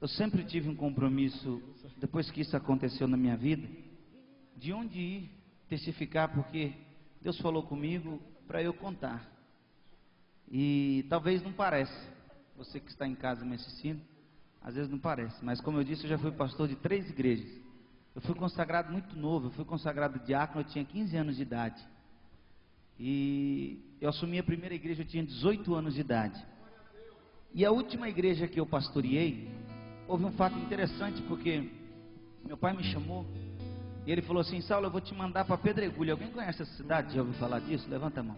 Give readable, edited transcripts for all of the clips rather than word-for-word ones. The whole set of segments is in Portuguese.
eu sempre tive um compromisso, depois que isso aconteceu na minha vida, de onde ir testificar, porque Deus falou comigo para eu contar. E talvez não pareça, você que está em casa me assistindo, às vezes não parece, mas como eu disse, eu já fui pastor de 3 igrejas. Eu fui consagrado muito novo, eu fui consagrado diácono, eu tinha 15 anos de idade. E eu assumi a primeira igreja, eu tinha 18 anos de idade. E a última igreja que eu pastoreei, houve um fato interessante, porque meu pai me chamou e ele falou assim: Saulo, eu vou te mandar para Pedregulho. Alguém conhece essa cidade? Já ouviu falar disso? Levanta a mão.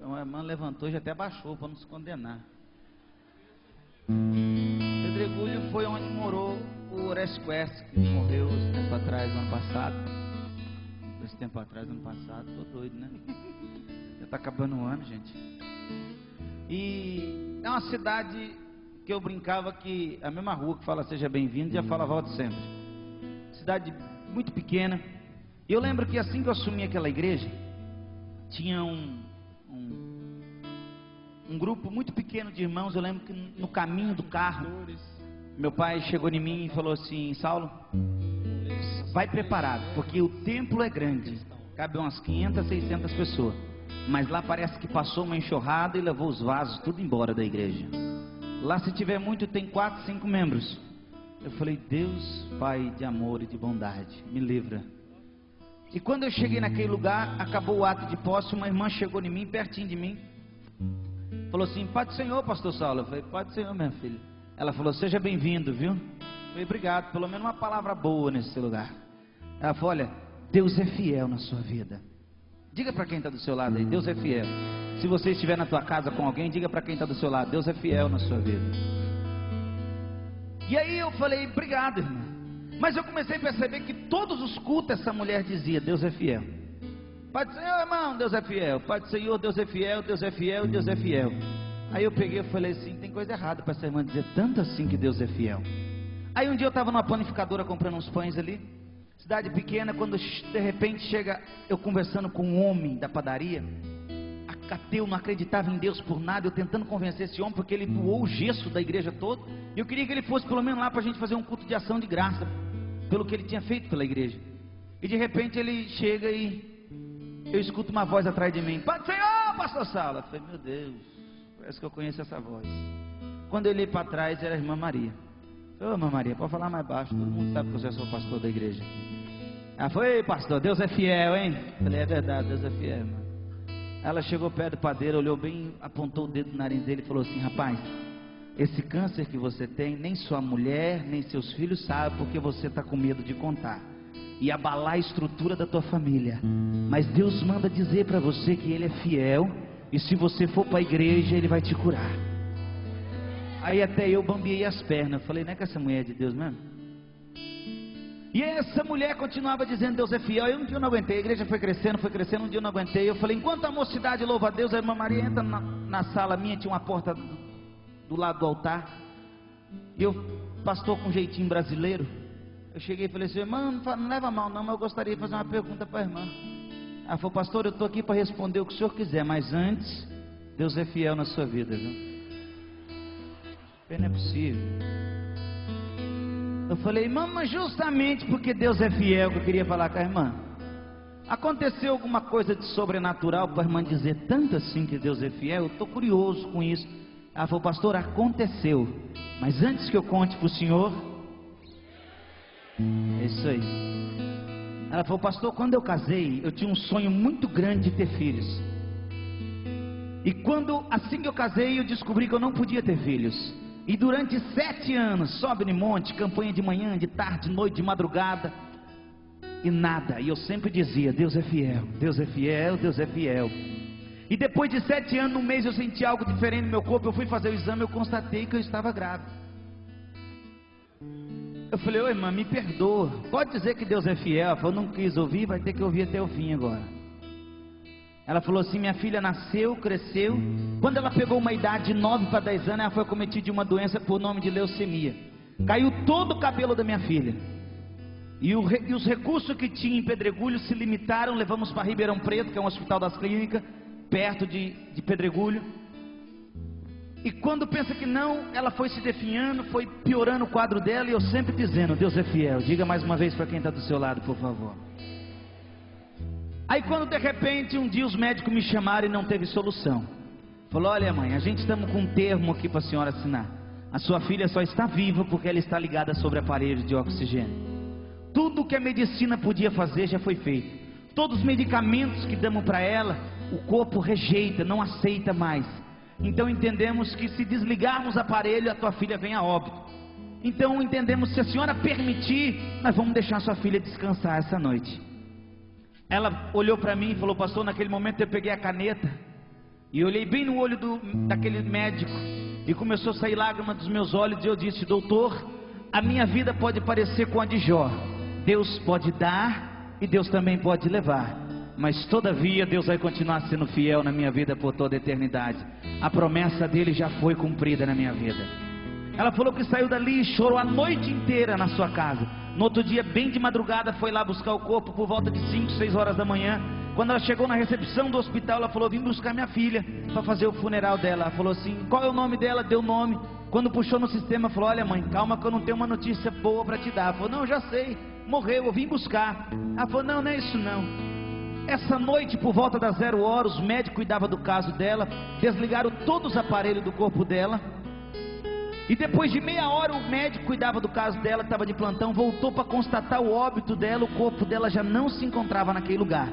Uma irmã levantou e já até abaixou para não se condenar. Pedregulho foi onde morou o Horace Quest, que morreu esse tempo atrás, ano passado. Esse tempo atrás, ano passado, tô doido, né? Já está acabando o ano, gente. E é uma cidade que eu brincava que a mesma rua que fala seja bem-vindo já fala volte sempre. Cidade muito pequena. E eu lembro que assim que eu assumi aquela igreja, tinha um grupo muito pequeno de irmãos. Eu lembro que no caminho do carro, meu pai chegou em mim e falou assim: Saulo, vai preparado, porque o templo é grande, cabe umas 500, 600 pessoas, mas lá parece que passou uma enxurrada e levou os vasos tudo embora da igreja. Lá, se tiver muito, tem 4, 5 membros. Eu falei: Deus, Pai de amor e de bondade, me livra. E quando eu cheguei naquele lugar, acabou o ato de posse, uma irmã chegou em mim, pertinho de mim, falou assim: Pai do Senhor, pastor Saulo. Eu falei: Pai do Senhor, minha filha. Ela falou: seja bem-vindo, viu? Eu falei: obrigado, pelo menos uma palavra boa nesse lugar. Ela falou: olha, Deus é fiel na sua vida. Diga para quem está do seu lado aí: Deus é fiel. Se você estiver na tua casa com alguém, diga para quem está do seu lado: Deus é fiel na sua vida. E aí eu falei: obrigado, irmã. Mas eu comecei a perceber que todos os cultos essa mulher dizia: Deus é fiel. Pai do Senhor, irmão, Deus é fiel. Pai do Senhor, Deus é fiel, Deus é fiel, Deus é fiel. Aí eu peguei e falei assim: tem coisa errada para essa irmã dizer tanto assim que Deus é fiel. Aí um dia eu estava numa panificadora comprando uns pães ali, cidade pequena, quando de repente chega eu conversando com um homem da padaria, ateu, não acreditava em Deus por nada, eu tentando convencer esse homem, porque ele doou o gesso da igreja toda, e eu queria que ele fosse pelo menos lá para a gente fazer um culto de ação de graça, pelo que ele tinha feito pela igreja. E de repente ele chega e eu escuto uma voz atrás de mim: Pai do Senhor, pastor Saulo. Eu falei: meu Deus, parece que eu conheço essa voz. Quando eu olhei para trás, era a irmã Maria. Ô, irmã Maria, pode falar mais baixo, todo mundo sabe que eu sou pastor da igreja. Ela falou: ei, pastor, Deus é fiel, hein? Eu falei: é verdade, Deus é fiel, irmã. Ela chegou perto do padeiro, olhou bem, apontou o dedo no nariz dele e falou assim: rapaz, esse câncer que você tem, nem sua mulher, nem seus filhos sabem, porque você está com medo de contar e abalar a estrutura da tua família. Mas Deus manda dizer para você que Ele é fiel, e se você for para a igreja, Ele vai te curar. Aí até eu bambiei as pernas. Eu falei: não é que essa mulher é de Deus mesmo? E essa mulher continuava dizendo: Deus é fiel. E um dia eu não aguentei, a igreja foi crescendo, um dia eu não aguentei. Eu falei: enquanto a mocidade louva a Deus, a irmã Maria entra na sala minha, tinha uma porta do lado do altar, e eu, pastor com jeitinho brasileiro, eu cheguei e falei assim: irmã, não leva mal não, mas eu gostaria de fazer uma pergunta para a irmã. Ela falou: pastor, eu estou aqui para responder o que o senhor quiser, mas antes, Deus é fiel na sua vida, viu? Não é possível. Eu falei: irmã, mas justamente porque Deus é fiel que eu queria falar com a irmã. Aconteceu alguma coisa de sobrenatural para a irmã dizer tanto assim que Deus é fiel? Eu estou curioso com isso. Ela falou: pastor, aconteceu, mas antes que eu conte para o senhor, é isso aí. Ela falou: pastor, quando eu casei, eu tinha um sonho muito grande de ter filhos. E assim que eu casei, eu descobri que eu não podia ter filhos. E durante 7 anos, sobe no monte, campanha de manhã, de tarde, de noite, de madrugada, e nada. E eu sempre dizia: Deus é fiel, Deus é fiel, Deus é fiel. E depois de 7 anos, um mês, eu senti algo diferente no meu corpo. Eu fui fazer o exame, eu constatei que eu estava grávida. Eu falei: ô irmã, me perdoa, pode dizer que Deus é fiel. Ela falou: não quis ouvir, vai ter que ouvir até o fim agora. Ela falou assim: minha filha nasceu, cresceu. Quando ela pegou uma idade de 9 para 10 anos, ela foi acometida de uma doença por nome de leucemia. Caiu todo o cabelo da minha filha. E os recursos que tinha em Pedregulho se limitaram. Levamos para Ribeirão Preto, que é um hospital das clínicas, perto de Pedregulho. E quando pensa que não, ela foi se definhando, foi piorando o quadro dela, e eu sempre dizendo: Deus é fiel. Diga mais uma vez para quem está do seu lado, por favor. Aí quando de repente um dia os médicos me chamaram e não teve solução. Falou: olha mãe, a gente estamos com um termo aqui para a senhora assinar. A sua filha só está viva porque ela está ligada sobre aparelhos de oxigênio. Tudo que a medicina podia fazer já foi feito. Todos os medicamentos que damos para ela, o corpo rejeita, não aceita mais. Então entendemos que se desligarmos o aparelho, a tua filha vem a óbito. Então entendemos, se a senhora permitir, nós vamos deixar a sua filha descansar essa noite. Ela olhou para mim e falou: pastor, naquele momento eu peguei a caneta e olhei bem no olho daquele médico, e começou a sair lágrimas dos meus olhos, e eu disse: doutor, a minha vida pode parecer com a de Jó. Deus pode dar e Deus também pode levar, mas todavia Deus vai continuar sendo fiel na minha vida por toda a eternidade. A promessa dele já foi cumprida na minha vida. Ela falou que saiu dali e chorou a noite inteira na sua casa. No outro dia, bem de madrugada, foi lá buscar o corpo por volta de 5, 6 horas da manhã. Quando ela chegou na recepção do hospital, ela falou: vim buscar minha filha para fazer o funeral dela. Ela falou assim: qual é o nome dela? Deu o nome. Quando puxou no sistema, falou: olha mãe, calma que eu não tenho uma notícia boa para te dar. Ela falou: não, já sei, morreu, eu vim buscar. Ela falou: não, não é isso não. Essa noite, por volta das 0 horas, os médicos cuidavam do caso dela, desligaram todos os aparelhos do corpo dela. E depois de meia hora, o médico cuidava do caso dela, que estava de plantão, voltou para constatar o óbito dela. O corpo dela já não se encontrava naquele lugar.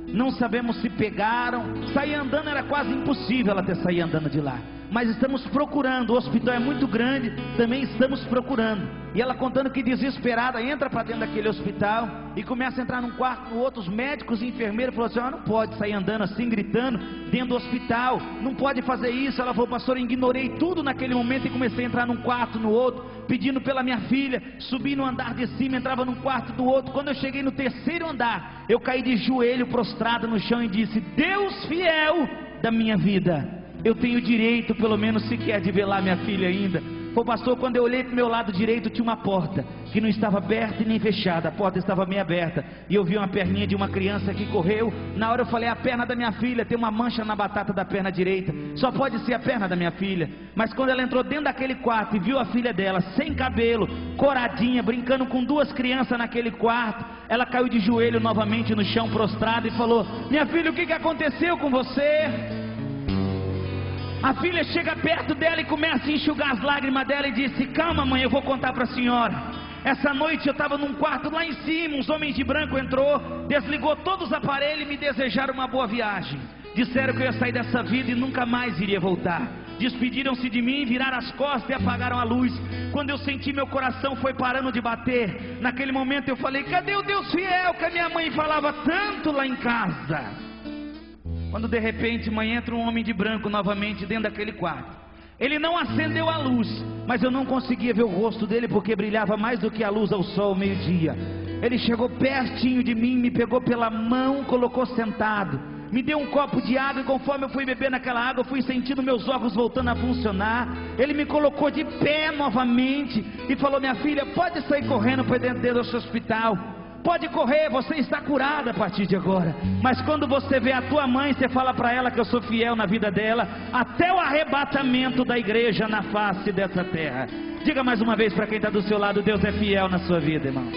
Não sabemos se pegaram. Sair andando era quase impossível ela ter saído andando de lá. Mas estamos procurando, o hospital é muito grande, também estamos procurando. E ela contando que desesperada, entra para dentro daquele hospital e começa a entrar num quarto no outro. Os médicos e enfermeiros falaram assim: não pode sair andando assim, gritando dentro do hospital, não pode fazer isso. Ela falou: pastor, eu ignorei tudo naquele momento e comecei a entrar num quarto no outro, pedindo pela minha filha. Subi no andar de cima, entrava num quarto do outro. Quando eu cheguei no 3º andar, eu caí de joelho prostrado no chão e disse: Deus fiel da minha vida, eu tenho direito, pelo menos sequer, de velar minha filha ainda. Pô, pastor, quando eu olhei para o meu lado direito, tinha uma porta que não estava aberta e nem fechada. A porta estava meio aberta, e eu vi uma perninha de uma criança que correu. Na hora eu falei: a perna da minha filha, tem uma mancha na batata da perna direita, só pode ser a perna da minha filha. Mas quando ela entrou dentro daquele quarto e viu a filha dela sem cabelo, coradinha, brincando com 2 crianças naquele quarto, ela caiu de joelho novamente no chão, prostrada, e falou: minha filha, o que aconteceu com você? A filha chega perto dela e começa a enxugar as lágrimas dela e disse: calma mãe, eu vou contar para a senhora. Essa noite eu estava num quarto lá em cima, uns homens de branco entrou, desligou todos os aparelhos e me desejaram uma boa viagem. Disseram que eu ia sair dessa vida e nunca mais iria voltar. Despediram-se de mim, viraram as costas e apagaram a luz. Quando eu senti, meu coração foi parando de bater. Naquele momento eu falei: cadê o Deus fiel que a minha mãe falava tanto lá em casa? Quando de repente, mãe, entra um homem de branco novamente dentro daquele quarto. Ele não acendeu a luz, mas eu não conseguia ver o rosto dele porque brilhava mais do que a luz ao sol ao meio-dia. Ele chegou pertinho de mim, me pegou pela mão, colocou sentado, me deu um copo de água, e conforme eu fui beber naquela água, eu fui sentindo meus órgãos voltando a funcionar. Ele me colocou de pé novamente e falou: minha filha, pode sair correndo para dentro desse hospital, pode correr, você está curada a partir de agora. Mas quando você vê a tua mãe, você fala para ela que eu sou fiel na vida dela, até o arrebatamento da igreja na face dessa terra. Diga mais uma vez para quem está do seu lado: Deus é fiel na sua vida, irmão.